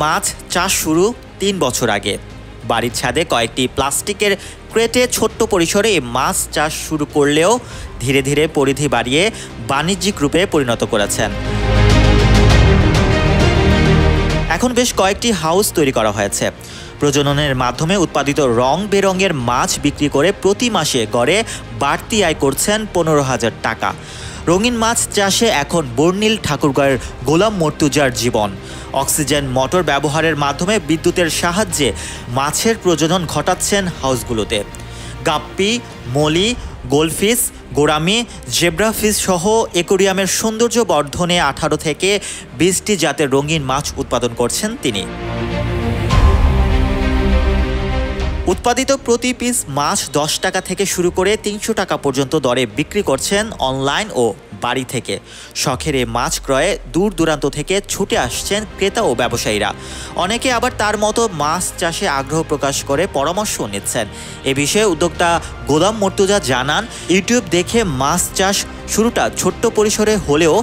মাছ চাষ শুরু ৩ বছর আগে। বাড়ির ছাদে কয়েকটি প্লাস্টিকের ক্রেটে ছোট্ট পরিসরে মাছ চাষ শুরু করলেও ধীরে ধীরে পরিধি বাড়িয়ে বাণিজ্যিক রূপে পরিণত করেছেন। এখন বেশ কয়েকটি হাউস তৈরি করা হয়েছে। প্রজননের মাধ্যমে উৎপাদিত রং বেরঙের মাছ বিক্রি করে প্রতি মাসে গড়ে বাড়তি আয় করছেন ১৫,০০০ টাকা। রঙিন মাছ চাষে এখন বর্ণিল ঠাকুরগাঁয়ের গোলাম মর্তুজার জীবন। অক্সিজেন মোটর ব্যবহারের মাধ্যমে বিদ্যুতের সাহায্যে মাছের প্রজনন ঘটাচ্ছেন হাউসগুলোতে। গাপ্পি, মলি, গোল্ডফিশ, গোরামি, জেব্রাফিশ সহ অ্যাকোয়ারিয়ামের সৌন্দর্য বর্ধনে ১৮ থেকে ২০টি জাতের রঙিন মাছ উৎপাদন করছেন তিনি। উৎপাদিত প্রতি পিস মাছ ১০ টাকা থেকে শুরু করে ৩০০ টাকা পর্যন্ত দরে বিক্রি করছেন অনলাইন ও বাড়ি থেকে। শখের এই মাছ ক্রয়ে দূর দূরান্ত থেকে ছুটে আসছেন ক্রেতা ও ব্যবসায়ীরা। অনেকে আবার তার মতো মাছ চাষে আগ্রহ প্রকাশ করে পরামর্শ নিচ্ছেন। এ বিষয়ে উদ্যোক্তা গোলাম মর্তুজা জানান, ইউটিউব দেখে মাছ চাষ শুরুটা ছোট্ট পরিসরে হলেও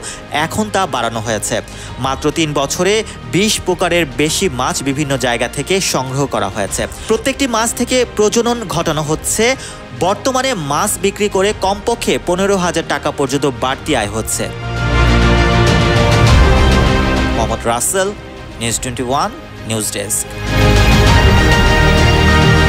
এখন তা বাড়ানো হয়েছে। মাত্র ৩ বছরে ২০ প্রকারের বেশি মাছ বিভিন্ন জায়গা থেকে সংগ্রহ করা হয়েছে। প্রত্যেকটি মাছ থেকে প্রজনন ঘটানো হচ্ছে। বর্তমানে মাছ বিক্রি করে কমপক্ষে ১৫,০০০ টাকা পর্যন্ত বাড়তি আয় হচ্ছে। Mohammad Rasel, news 21 news desk.